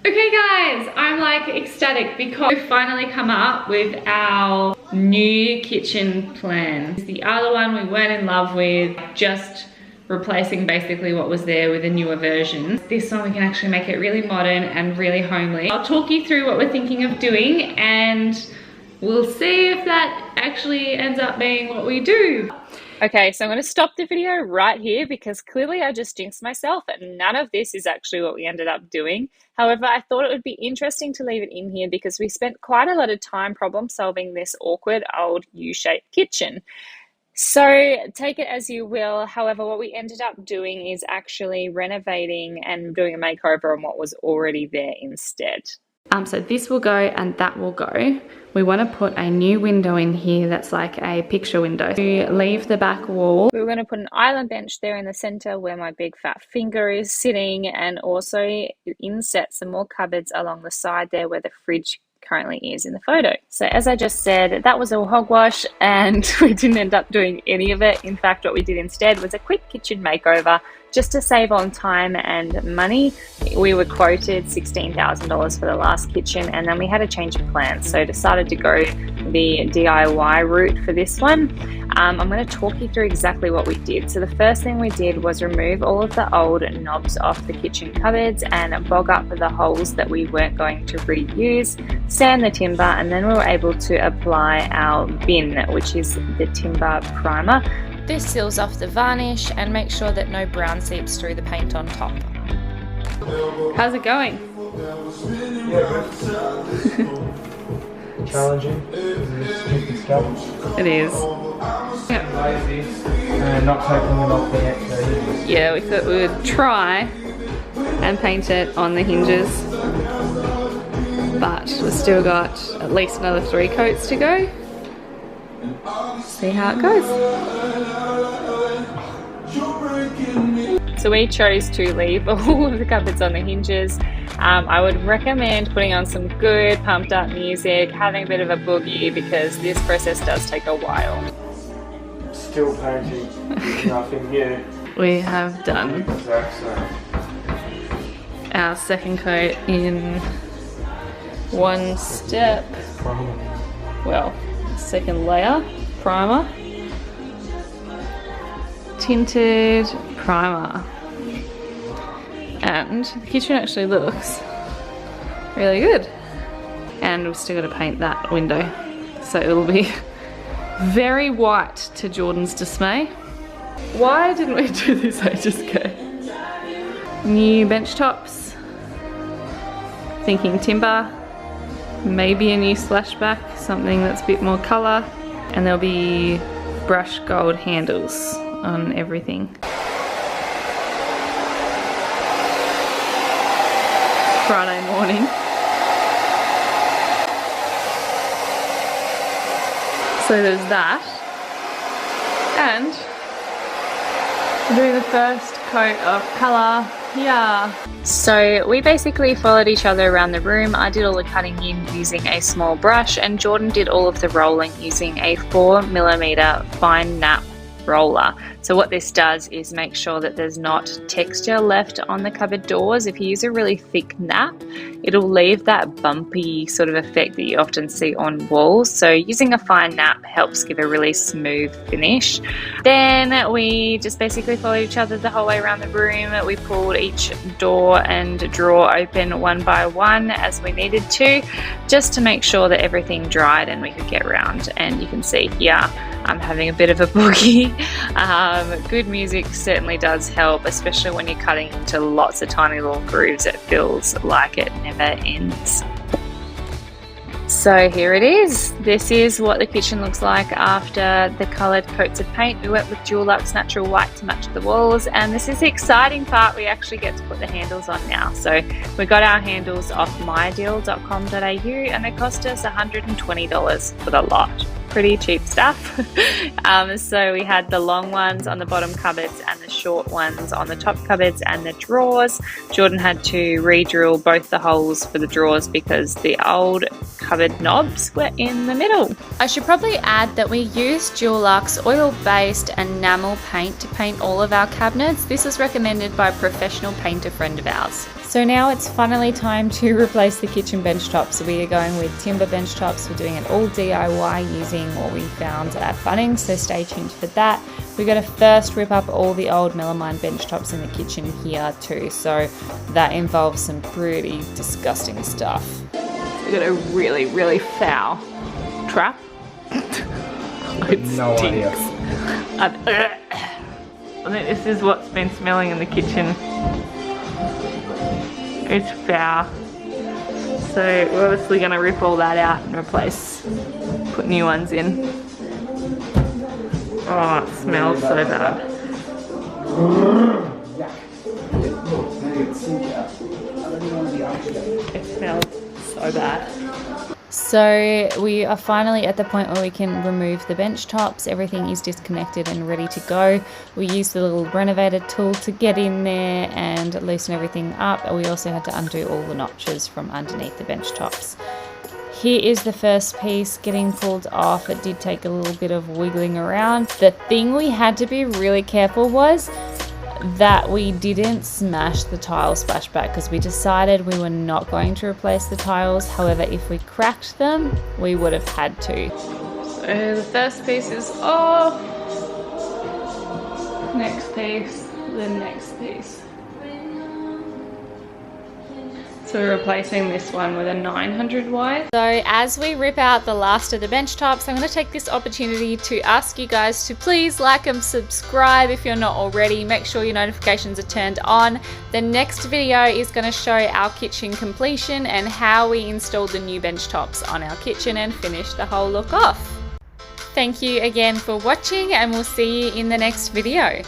Okay guys, I'm like ecstatic because we've finally come up with our new kitchen plan. The other one we weren't in love with, just replacing basically what was there with a newer version. This one we can actually make it really modern and really homely. I'll talk you through what we're thinking of doing and we'll see if that actually ends up being what we do. Okay, so I'm going to stop the video right here because clearly I just jinxed myself and none of this is actually what we ended up doing. However, I thought it would be interesting to leave it in here because we spent quite a lot of time problem solving this awkward old U-shaped kitchen. So take it as you will. However, what we ended up doing is actually renovating and doing a makeover on what was already there instead. So this will go and that will go. We want to put a new window in here that's like a picture window. To leave the back wall. We're going to put an island bench there in the center where my big fat finger is sitting, and also inset some more cupboards along the side there where the fridge currently is in the photo. So as I just said, that was all hogwash and we didn't end up doing any of it. In fact, what we did instead was a quick kitchen makeover just to save on time and money. We were quoted $16,000 for the last kitchen, and then we had a change of plans, so decided to go the DIY route for this one. I'm going to talk you through exactly what we did. So the first thing we did was remove all of the old knobs off the kitchen cupboards and bog up the holes that we weren't going to reuse, sand the timber, and then we were able to apply our B.I.N, which is the timber primer. This seals off the varnish and makes sure that no brown seeps through the paint on top. How's it going? Yeah, challenging. It is. Lazy. And not taking them off the extra hinges. Yeah, we thought we would try and paint it on the hinges, but we've still got at least another 3 coats to go. See how it goes. So we chose to leave all of the cupboards on the hinges. I would recommend putting on some good pumped up music, having a bit of a boogie, because this process does take a while. Still painting. Nothing new. We have done our second coat in one step. Well, second layer, primer, tinted primer, and the kitchen actually looks really good. And we've still got to paint that window, so it'll be very white to Jordan's dismay. Why didn't we do this ages ago? New bench tops, thinking timber, maybe a new splashback, something that's a bit more colour, and there'll be brush gold handles on everything. Friday morning. So there's that, and we're doing the first coat of colour here. So we basically followed each other around the room. I did all the cutting in using a small brush, and Jordan did all of the rolling using a 4mm fine nap roller. So what this does is make sure that there's not texture left on the cupboard doors. If you use a really thick nap, it'll leave that bumpy sort of effect that you often see on walls. So using a fine nap helps give a really smooth finish. Then we just basically followed each other the whole way around the room. We pulled each door and drawer open one by one as we needed to, just to make sure that everything dried and we could get around. And you can see here I'm having a bit of a boogie. Good music certainly does help, especially when you're cutting into lots of tiny little grooves. It feels like it never ends. So here it is. This is what the kitchen looks like after the coloured coats of paint. We went with Dulux Natural White to match the walls, and this is the exciting part. We actually get to put the handles on now. So we got our handles off mydeal.com.au, and it cost us $120 for the lot. Pretty cheap stuff. So we had the long ones on the bottom cupboards and the short ones on the top cupboards and the drawers. Jordan had to re-drill both the holes for the drawers because the old cupboard knobs were in the middle. I should probably add that we used Dulux oil-based enamel paint to paint all of our cabinets. This was recommended by a professional painter friend of ours. So now it's finally time to replace the kitchen bench tops. We are going with timber bench tops. We're doing it all DIY using what we found at Bunnings, so stay tuned for that. We're going to first rip up all the old melamine bench tops in the kitchen here too, so that involves some pretty disgusting stuff. We've got a really, really foul trap. It No idea. I think this is what's been smelling in the kitchen. It's foul. So we're obviously going to rip all that out and put new ones in. Oh, it smells so bad. It smells so bad. So we are finally at the point where we can remove the bench tops. Everything is disconnected and ready to go. We used the little renovator tool to get in there and loosen everything up. We also had to undo all the notches from underneath the bench tops. Here is the first piece getting pulled off. It did take a little bit of wiggling around. The thing we had to be really careful was that we didn't smash the tile splashback, because we decided we were not going to replace the tiles. However, if we cracked them, we would have had to. So the first piece is off. Next piece, the next piece. So we're replacing this one with a 900 wide. So as we rip out the last of the bench tops, I'm going to take this opportunity to ask you guys to please like and subscribe if you're not already. Make sure your notifications are turned on. The next video is going to show our kitchen completion and how we installed the new bench tops on our kitchen and finish the whole look off. Thank you again for watching, and we'll see you in the next video.